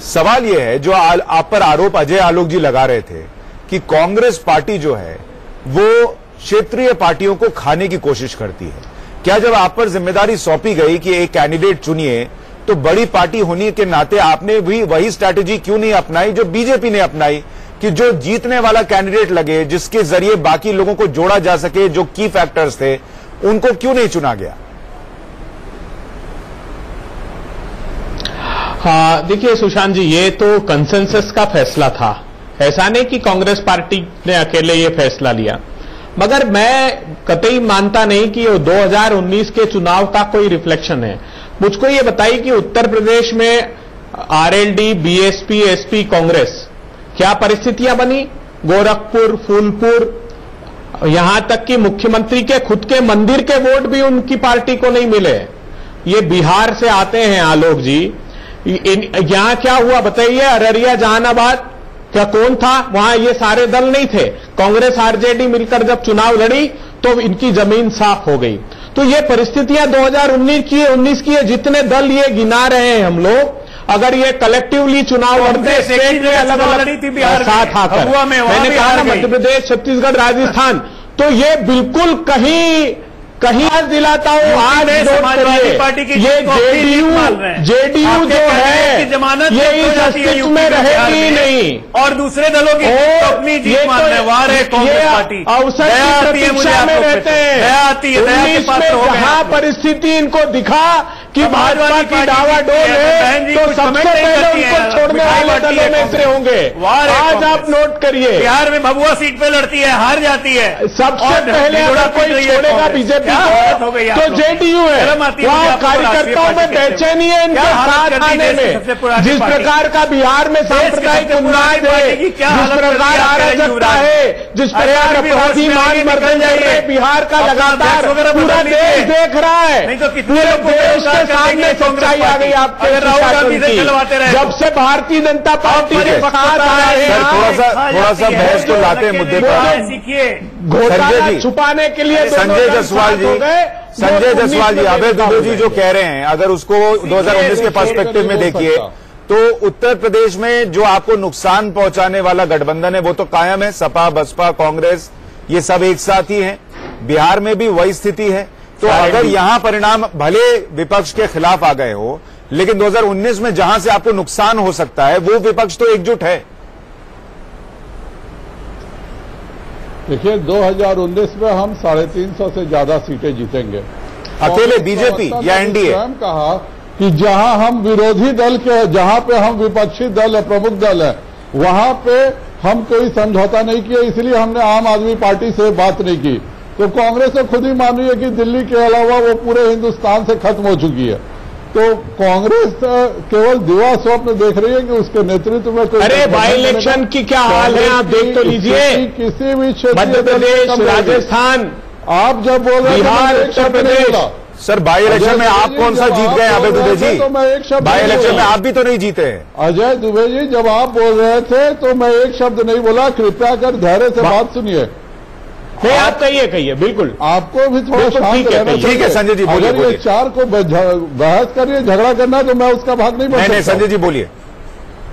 सवाल यह है, जो आप पर आरोप अजय आलोक जी लगा रहे थे कि कांग्रेस पार्टी जो है वो क्षेत्रीय पार्टियों को खाने की कोशिश करती है। क्या जब आप पर जिम्मेदारी सौंपी गई कि एक कैंडिडेट चुनिए, तो बड़ी पार्टी होने के नाते आपने भी वही स्ट्रैटेजी क्यों नहीं अपनाई जो बीजेपी ने अपनाई कि जो जीतने वाला कैंडिडेट लगे, जिसके जरिए बाकी लोगों को जोड़ा जा सके, जो की फैक्टर्स थे, उनको क्यों नहीं चुना गया? हाँ, देखिए सुशांत जी, ये तो कंसेंसस का फैसला था, ऐसा नहीं कि कांग्रेस पार्टी ने अकेले ये फैसला लिया। मगर मैं कतई मानता नहीं कि ये 2019 के चुनाव का कोई रिफ्लेक्शन है। मुझको ये बताइए कि उत्तर प्रदेश में आरएलडी, बीएसपी, एसपी, कांग्रेस क्या परिस्थितियां बनी? गोरखपुर, फूलपुर, यहां तक कि मुख्यमंत्री के खुद के मंदिर के वोट भी उनकी पार्टी को नहीं मिले। ये बिहार से आते हैं आलोक जी, यहां क्या हुआ बताइए? अररिया, जहानाबाद, क्या कौन था वहां? ये सारे दल नहीं थे। कांग्रेस आरजेडी मिलकर जब चुनाव लड़ी तो इनकी जमीन साफ हो गई। तो ये परिस्थितियां 2019 की है। जितने दल ये गिना रहे हैं हम लोग, अगर ये कलेक्टिवली चुनाव लड़ते स्टेट में अलग अलग साथ आकर, मैंने कहा ना मध्य प्रदेश, छत्तीसगढ़, राजस्थान, तो ये बिल्कुल कहीं आज दिलाता हूं, आज समाजवादी पार्टी की ये जेडीयू जो है ये इस अस्तित्व में रहेगी नहीं और दूसरे दलों की अपनी जीत मानने वाले कांग्रेस पार्टी अवसर की प्रतीक्षा में रहते हैं। जहां परिस्थिति इनको दिखा कि भाजपा की डावाडोल है तो सबसे पहले उनको छोड़ने वाले दलों में से होंगे। आज आप नोट करिए, बिहार में भभुआ सीट पे लड़ती है, हार जाती है। सबसे पहले अगर कोई छोड़ेगा बीजेपी तो जेडीयू है। वहां कार्यकर्ताओं में बेचैनी है इनके साथ आने में। जिस प्रकार का बिहार में सांप्रदायिक उन्माद है, जिस प्रकार अराजकता है, जिस प्रकार अपराधी मान मर्दन है बिहार का, लगातार पूरा देश देख रहा है। पूरे देश के सामने सच्चाई आ गई आपके जब से भारतीय जनता पार्टी के साथ आए हैं। थोड़ा सा बहस को लाते हैं मुद्दे पर। घोटाला छुपाने के लिए संजय जायसवाल जी, अभय दुबे जी जो कह रहे हैं, अगर उसको 2019 के पर्सपेक्टिव में देखिए तो उत्तर प्रदेश में जो आपको नुकसान पहुंचाने वाला गठबंधन है वो तो कायम है। सपा, बसपा, कांग्रेस ये सब एक साथ ही हैं। बिहार में भी वही स्थिति है। तो अगर यहां परिणाम भले विपक्ष के खिलाफ आ गए हो, लेकिन 2019 में जहां से आपको नुकसान हो सकता है वो विपक्ष तो एकजुट है। देखिए 2019 में हम 350 से ज्यादा सीटें जीतेंगे। अकेले बीजेपी या एनडीए? स्वयं कहा कि जहां हम विरोधी दल के, जहां पे हम विपक्षी दल है, प्रमुख दल है, वहां पे हम कोई समझौता नहीं किया। इसलिए हमने आम आदमी पार्टी से बात नहीं की। तो कांग्रेस तो खुद ही मान रही है कि दिल्ली के अलावा वो पूरे हिंदुस्तान से खत्म हो चुकी है। तो कांग्रेस केवल दिवा स्वप्न देख रही है कि उसके नेतृत्व में कोई। अरे बाई इलेक्शन की क्या हाल है आप देख तो लीजिए। किसी भी क्षेत्र, मध्य प्रदेश, राजस्थान, आप जब बोल रहे हैं Bihar, Uttar Pradesh. Sir by election में आप कौन सा जीत गए अभय दुबे जी? तो मैं एक शब्द, बाई इलेक्शन में आप भी तो नहीं जीते हैं। अजय दुबे जी जब आप बोल रहे थे तो मैं एक शब्द नहीं बोला। कृपया कर धैर्य से बात सुनिए। आप कहिए बिल्कुल। आपको भी थोड़ा शांत रहना चाहिए। ठीक है संजय जी बोलिए। अगर ये चार को बहस करिए, झगड़ा करना, तो मैं उसका भाग नहीं बनता। नहीं संजय जी बोलिए।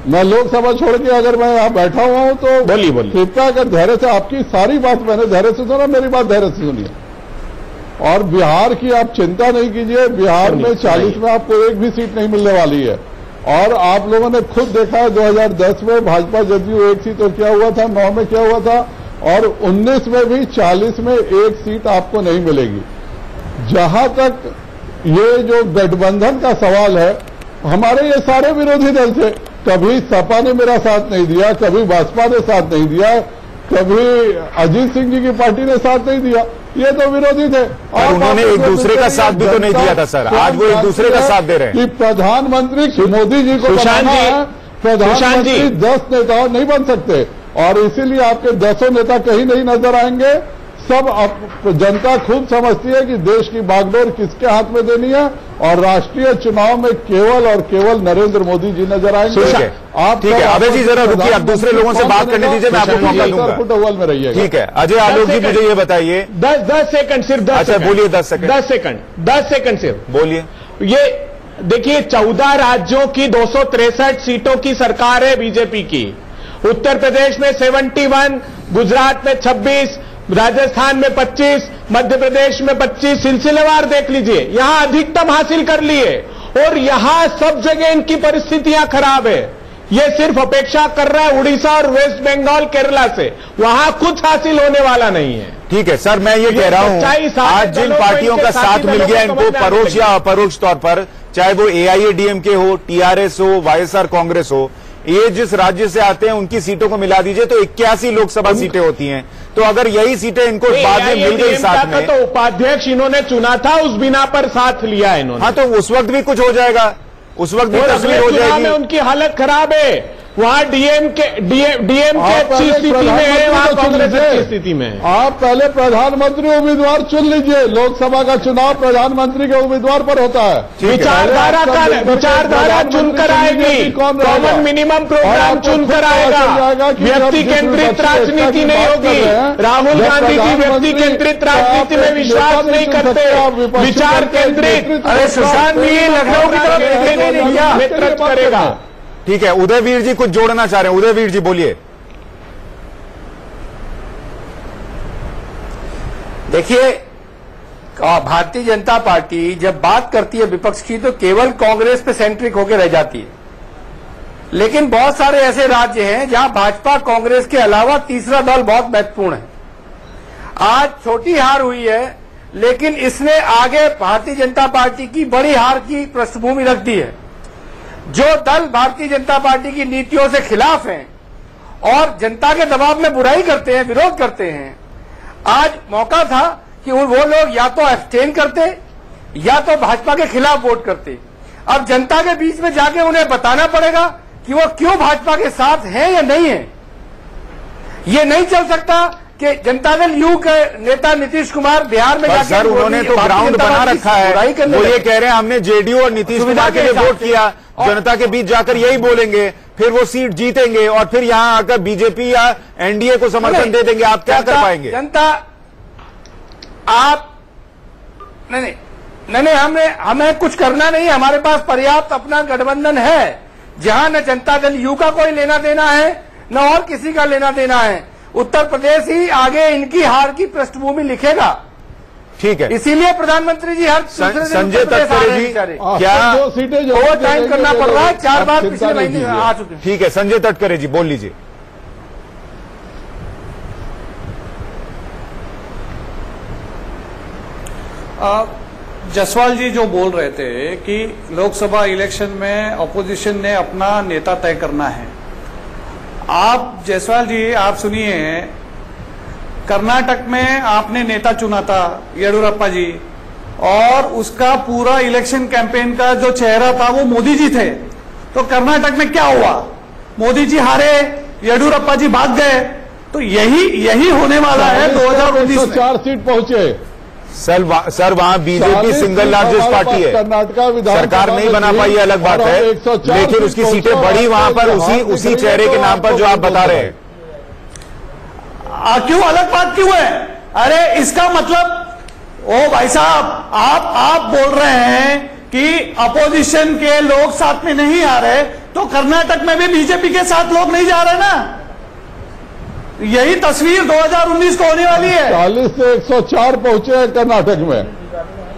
मैं लोकसभा छोड़ के अगर मैं यहाँ बैठा हुआ हूं तो बोलिए कृपया कर धैर्य से, आपकी सारी बात मैंने धैर्य से सुना, मेरी बात धैर्य से सुनिए। और बिहार की आप चिंता नहीं कीजिए, बिहार में 40 में आपको एक भी सीट नहीं मिलने वाली है। और आप लोगों ने खुद देखा है 2010 में भाजपा जदयू एक सीट, और क्या हुआ था 9 में क्या हुआ था, और 19 में भी 40 में एक सीट आपको नहीं मिलेगी। जहां तक ये जो गठबंधन का सवाल है, हमारे ये सारे विरोधी दल थे, कभी सपा ने मेरा साथ नहीं दिया, कभी भाजपा ने साथ नहीं दिया, कभी अजीत सिंह जी की पार्टी ने साथ नहीं दिया, ये तो विरोधी थे। और उन्होंने एक दूसरे का साथ भी तो नहीं दिया था सर, आज वो एक दूसरे का साथ दे रहे हैं। कि प्रधानमंत्री मोदी जी को बनाना है, प्रधानमंत्री 10 नेता नहीं बन सकते, और इसीलिए आपके 10 नेता कहीं नहीं नजर आएंगे। सब जनता खूब समझती है कि देश की बागडोर किसके हाथ में देनी है, और राष्ट्रीय चुनाव में केवल और केवल नरेंद्र मोदी जी नजर आएंगे। आप ठीक है, अभय जी जरा रुकिए, आप दूसरे लोगों से बात करने दीजिए, मैं आपको मौका दूंगा। फुटबॉल में रहिए। ठीक है, अजय आलोक जी मुझे ये बताइए। 10 सेकंड सिर्फ, 10 अच्छा बोलिए, 10 सेकंड सिर्फ बोलिए। ये देखिए, 14 राज्यों की 263 सीटों की सरकार है बीजेपी की। उत्तर प्रदेश में 71, गुजरात में 26, राजस्थान में 25, मध्य प्रदेश में 25, सिलसिलेवार देख लीजिए, यहां अधिकतम हासिल कर लिए, और यहां सब जगह इनकी परिस्थितियां खराब है। ये सिर्फ अपेक्षा कर रहा है उड़ीसा और वेस्ट बंगाल, केरला से, वहां कुछ हासिल होने वाला नहीं है। ठीक है सर, मैं ये कह रहा हूं, आज जिन पार्टियों का साथ मिल गया इनको परोक्ष या अपरोक्ष तौर पर, चाहे वो AIADMK हो, TRS हो, YSR कांग्रेस हो, ये जिस राज्य से आते हैं उनकी सीटों को मिला दीजिए तो 81 लोकसभा सीटें होती हैं। तो अगर यही सीटें इनको बाद में मिल गई साथ में, तो उपाध्यक्ष इन्होंने चुना था, उस बिना पर साथ लिया इन्होंने। हाँ, तो उस वक्त भी कुछ हो जाएगा, उस वक्त भी तस्वीर हो जाएगी। उनकी हालत खराब है, वहां DMK अच्छी स्थिति में है, वहां कांग्रेस अच्छी स्थिति में है। आप पहले प्रधानमंत्री उम्मीदवार चुन लीजिए, लोकसभा का चुनाव प्रधानमंत्री के उम्मीदवार पर होता है। विचारधारा चुनकर आएगी, कॉमन मिनिमम प्रोग्राम चुनकर आएगा, व्यक्ति केंद्रित राजनीति नहीं होगी। राहुल गांधी जी व्यक्ति केंद्रित राजनीति में विश्वास नहीं करते, विचार केंद्रित। अरे सुशांत जी लखनऊ की तरफ नेतृत्व करेगा। ठीक है, उदयवीर जी कुछ जोड़ना चाह रहे हैं, उदयवीर जी बोलिए। देखिए, भारतीय जनता पार्टी जब बात करती है विपक्ष की तो केवल कांग्रेस पे सेंट्रिक होकर रह जाती है, लेकिन बहुत सारे ऐसे राज्य हैं जहां भाजपा कांग्रेस के अलावा तीसरा दल बहुत महत्वपूर्ण है। आज छोटी हार हुई है, लेकिन इसने आगे भारतीय जनता पार्टी की बड़ी हार की पृष्ठभूमि रख दी है। जो दल भारतीय जनता पार्टी की नीतियों से खिलाफ हैं और जनता के दबाव में बुराई करते हैं, विरोध करते हैं, आज मौका था कि वो लोग या तो एब्सटेन करते या तो भाजपा के खिलाफ वोट करते। अब जनता के बीच में जाके उन्हें बताना पड़ेगा कि वो क्यों भाजपा के साथ हैं या नहीं है। ये नहीं चल सकता कि जनता दल यू के नेता नीतीश कुमार बिहार में जाकर, सर उन्होंने तो ग्राउंड बना रखा है, वो ये कह रहे हैं हमने JDU और नीतीश कुमार के लिए वोट किया, जनता के बीच जाकर यही बोलेंगे, फिर वो सीट जीतेंगे और फिर यहां आकर बीजेपी या NDA को समर्थन दे देंगे। आप क्या कर पाएंगे? जनता आप नहीं, हमें कुछ करना नहीं, हमारे पास पर्याप्त अपना गठबंधन है, जहां न जनता दल यू का कोई लेना देना है न और किसी का लेना देना है। उत्तर प्रदेश ही आगे इनकी हार की पृष्ठभूमि लिखेगा। ठीक है, इसीलिए प्रधानमंत्री जी हर संजय तटकरे जी क्या ओवर टाइम करना पड़ रहा है, 4 बार पिछले महीने आ चुके हैं। ठीक है, संजय तटकरे जी बोल लीजिए। जसवाल जी जो बोल रहे थे कि लोकसभा इलेक्शन में अपोजिशन ने अपना नेता तय करना है, आप जायसवाल जी आप सुनिए, कर्नाटक में आपने नेता चुना था येडियुरप्पा जी, और उसका पूरा इलेक्शन कैंपेन का जो चेहरा था वो मोदी जी थे। तो कर्नाटक में क्या हुआ? मोदी जी हारे, येडियुरप्पा जी भाग गए। तो यही होने वाला है 2019 में। 4 सीट पहुंचे सर वहां बीजेपी सिंगल लार्जेस्ट पार्टी है, सरकार नहीं बना पाई अलग बात है, लेकिन उसकी सीटें बढ़ी वहां पर उसी चेहरे के नाम पर जो आप बता रहे हैं। क्यों अलग बात क्यों है? अरे इसका मतलब ओ भाई साहब आप बोल रहे हैं कि अपोजिशन के लोग साथ में नहीं आ रहे, तो कर्नाटक में भी बीजेपी के साथ लोग नहीं जा रहे ना। यही तस्वीर 2019 को होने वाली है। 40 से 104 पहुंचे हैं कर्नाटक में।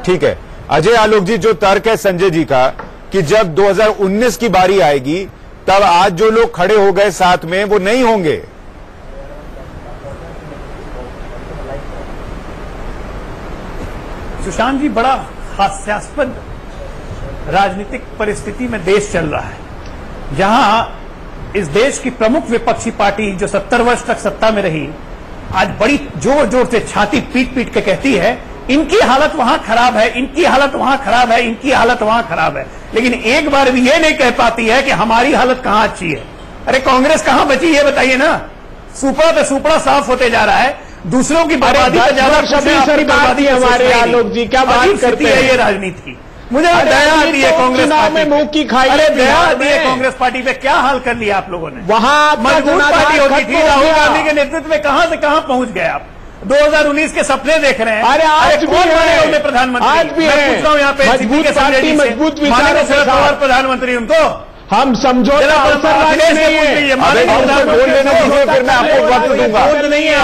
ठीक है अजय आलोक जी, जो तर्क है संजय जी का कि जब 2019 की बारी आएगी तब आज जो लोग खड़े हो गए साथ में वो नहीं होंगे। सुशांत जी, बड़ा हास्यास्पद राजनीतिक परिस्थिति में देश चल रहा है, जहां इस देश की प्रमुख विपक्षी पार्टी जो 70 वर्ष तक सत्ता में रही, आज बड़ी जोर जोर से छाती पीट पीट के कहती है इनकी हालत वहां खराब है, इनकी हालत वहां खराब है, इनकी हालत वहां खराब है, लेकिन एक बार भी ये नहीं कह पाती है कि हमारी हालत कहां अच्छी है। अरे कांग्रेस कहां बची है बताइए ना। सुपड़ा पे सुपड़ा साफ होते जा रहा है, दूसरों की बर्बादी पे ज्यादा बर्बादी हमारे आलोक जी क्या बात करते हैं। ये राजनीति मुझे दया आती है कांग्रेस पार्टी में, मुंह की खाई। अरे दया आती है कांग्रेस पार्टी पे, क्या हाल कर लिया आप लोगों ने। वहां मजबूत पार्टी होती थी, राहुल गांधी के नेतृत्व में कहां से कहां पहुंच गए आप। 2019 के सपने देख रहे हैं। अरे आज भी है प्रधानमंत्री, आज भी मैं पूछ रहा हूं यहाँ पे मजबूत पार्टी, मजबूत विचारों के साथ प्रधानमंत्री उनको हम समझौता बोलने नहीं दीजिए, फिर मैं आपको वक्त दूंगा।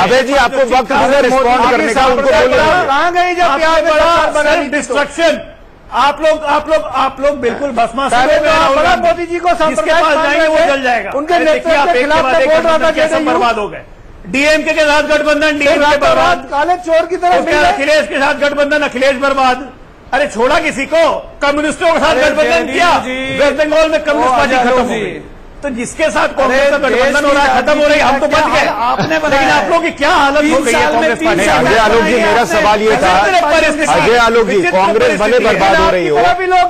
अभय जी आपको वक्त दूंगा रिस्पॉन्ड करने का, उनको बोलने कहां गई जब डिस्ट्रक्शन। आप लोग बिल्कुल भस्मासुर मोदी जी को जिसके पास जाएंगे वो जल जाएगा। उनके नेतृत्व के खिलाफ कैसे बर्बाद हो गए। डीएमके के साथ गठबंधन, डीएमके बर्बाद, काले चोर की तरह अखिलेश के साथ गठबंधन, अखिलेश बर्बाद। अरे छोड़ा किसी को, कम्युनिस्टों के साथ गठबंधन किया, वेस्ट बंगाल में कम्युनिस्ट पार्टी खत्म हो गई। तो जिसके साथ कांग्रेस का गठबंधन हो रहा है, खत्म हो रही, हम तो बच गए। आपने लेकिन आप लोगों की क्या हालत हो गई है कांग्रेस पार्टी। अजय आलोक जी मेरा सवाल ये था, अजय आलोक जी कांग्रेस भले बर्बाद हो रही हो,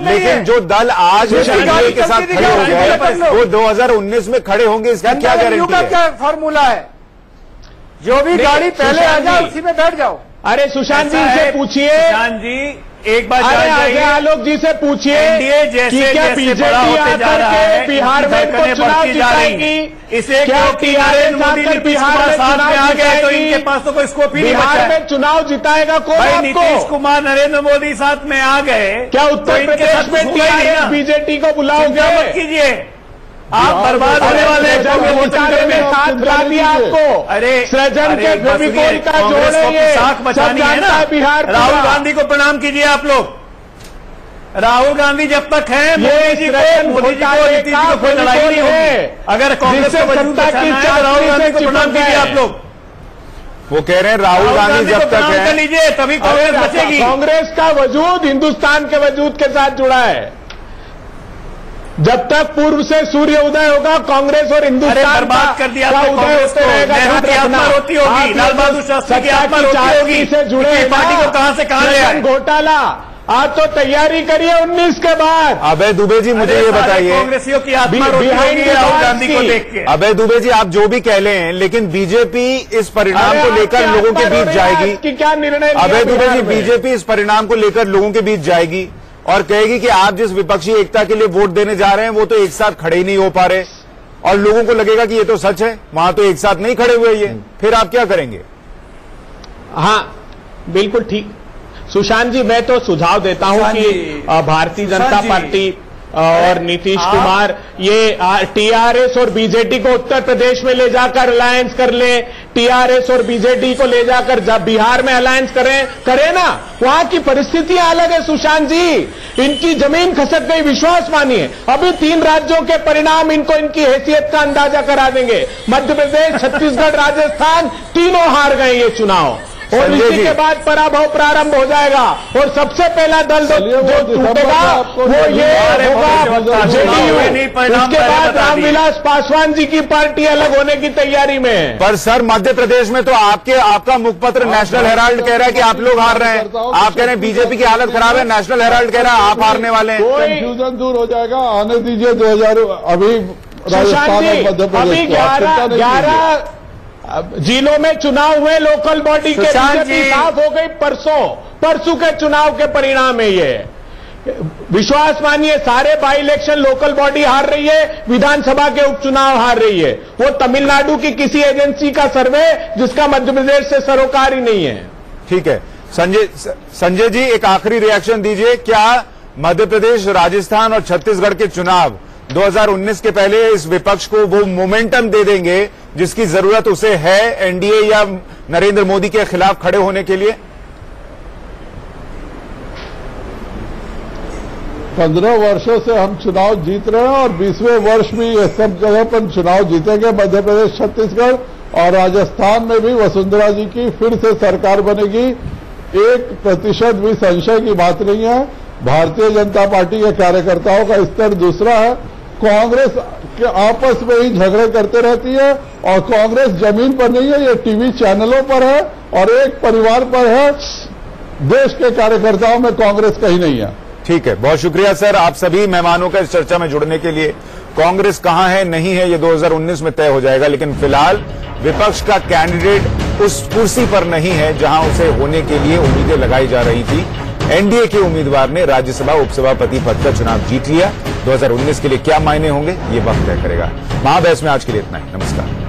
लेकिन जो दल आज एनडीए के साथ खड़े हो गए वो 2019 में खड़े होंगे, इसकी क्या गारंटी है। क्या फॉर्मूला है, जो भी गाड़ी पहले आ जाए उसी में बैठ जाओ। अरे सुशांत जी से पूछिए, सुशांत जी एक बार अजय आलोक जी से पूछिए कि क्या बीजेपी आकर के बिहार में इनको चुनाव जिताएगी। इसे क्या टीआरएस आकर बिहार में चुनाव आ गए तो इनके पास तो कोई स्कोप ही नहीं बचा है। बिहार में चुनाव जिताएगा कौन आपको। नीतीश कुमार नरेंद्र मोदी साथ में आ गए, क्या उत्तर प्रदेश में टीआरएस बीजेपी को बुलाओगे। मत कीजिए, आप बर्बाद होने वाले में साथ ला दिया आपको। अरे सृजन के फेविकोल का जोड़ है ये, साख बचानी है ना। बिहार राहुल गांधी को प्रणाम कीजिए आप लोग। राहुल गांधी जब तक है, मोदी जी को नीतीश जी को कोई लड़ाई नहीं होगी। अगर कांग्रेस को वजूद बचाना है राहुल गांधी को प्रणाम कीजिए आप लोग। वो कह रहे हैं राहुल गांधी जब तक है लीजिए तभी कांग्रेस बचेगी। कांग्रेस का वजूद हिंदुस्तान के वजूद के साथ जुड़ा है। जब तक पूर्व से सूर्य उदय होगा कांग्रेस और हिंदुस्तान बर्बाद कर दिया का उदय होते रहेगा। नेहरू की आत्मा रोती होगी, लाल बहादुर शास्त्री की आत्मा रोती होगी। से जुड़े पार्टी को कहां से कहां ले आए। घोटाला आज तो तैयारी करिए 19 के बाद। अभय दुबे जी मुझे ये बताइए, कांग्रेसियों की आत्मा रोती होगी राहुल गांधी को देख के। अभय दुबे जी आप जो भी कह रहे हैं, लेकिन बीजेपी इस परिणाम को लेकर लोगों के बीच जाएगी। क्या निर्णय अभय दुबे जी बीजेपी इस परिणाम को लेकर लोगों के बीच जाएगी और कहेगी कि आप जिस विपक्षी एकता के लिए वोट देने जा रहे हैं वो तो एक साथ खड़े ही नहीं हो पा रहे, और लोगों को लगेगा कि ये तो सच है, वहां तो एक साथ नहीं खड़े हुए ये, फिर आप क्या करेंगे। हाँ बिल्कुल ठीक सुशांत जी, मैं तो सुझाव देता हूं कि भारतीय जनता पार्टी और नीतीश कुमार ये टीआरएस और बीजेडी को उत्तर प्रदेश में ले जाकर अलायंस कर ले, टीआरएस और बीजेडी को ले जाकर जब बिहार में अलायंस करें ना। वहां की परिस्थितियां अलग है सुशांत जी, इनकी जमीन खसक गई, विश्वास मानिए। अभी 3 राज्यों के परिणाम इनको इनकी हैसियत का अंदाजा करा देंगे। मध्य प्रदेश, छत्तीसगढ़, राजस्थान तीनों हार गए ये चुनाव, और इसी के बाद पराभव प्रारंभ हो जाएगा। और सबसे पहला दल जो टूटेगा वो ये होगा जेडीयू। उसके बाद रामविलास पासवान जी की पार्टी अलग होने की तैयारी में। पर सर मध्य प्रदेश में तो आपका मुखपत्र नेशनल हेराल्ड कह रहा है कि आप लोग हार रहे हैं। आप कह रहे हैं बीजेपी की हालत खराब है, नेशनल हेराल्ड कह रहा है आप हारने वाले हैं। कंफ्यूजन दूर हो जाएगा, आने दीजिए 2000 अभी राजस्थान और मध्य प्रदेश 11 जिलों में चुनाव हुए लोकल बॉडी के, बीजेपी साफ हो गई। परसों के चुनाव के परिणाम है ये, विश्वास मानिए। सारे बाई इलेक्शन लोकल बॉडी हार रही है, विधानसभा के उपचुनाव हार रही है। वो तमिलनाडु की किसी एजेंसी का सर्वे जिसका मध्य प्रदेश से सरोकार ही नहीं है। ठीक है संजय जी एक आखिरी रिएक्शन दीजिए, क्या मध्य प्रदेश, राजस्थान और छत्तीसगढ़ के चुनाव 2019 के पहले इस विपक्ष को वो मोमेंटम दे देंगे जिसकी जरूरत उसे है एनडीए या नरेंद्र मोदी के खिलाफ खड़े होने के लिए? 15 वर्षों से हम चुनाव जीत रहे हैं और 20वें वर्ष भी ये सब जगह पर चुनाव जीतेंगे। मध्य प्रदेश, छत्तीसगढ़ और राजस्थान में भी वसुंधरा जी की फिर से सरकार बनेगी। 1% भी संशय की बात नहीं है। भारतीय जनता पार्टी के कार्यकर्ताओं का स्तर दूसरा है। कांग्रेस के आपस में ही झगड़े करते रहती है और कांग्रेस जमीन पर नहीं है, ये टीवी चैनलों पर है और एक परिवार पर है। देश के कार्यकर्ताओं में कांग्रेस कहीं नहीं है। ठीक है, बहुत शुक्रिया सर आप सभी मेहमानों का इस चर्चा में जुड़ने के लिए। कांग्रेस कहां है नहीं है ये 2019 में तय हो जाएगा, लेकिन फिलहाल विपक्ष का कैंडिडेट उस कुर्सी पर नहीं है जहां उसे होने के लिए उम्मीदें लगाई जा रही थी। एनडीए के उम्मीदवार ने राज्यसभा उपसभापति पद का चुनाव जीत लिया। 2019 के लिए क्या मायने होंगे ये वक्त तय करेगा। महाबहस में आज के लिए इतना ही। नमस्कार।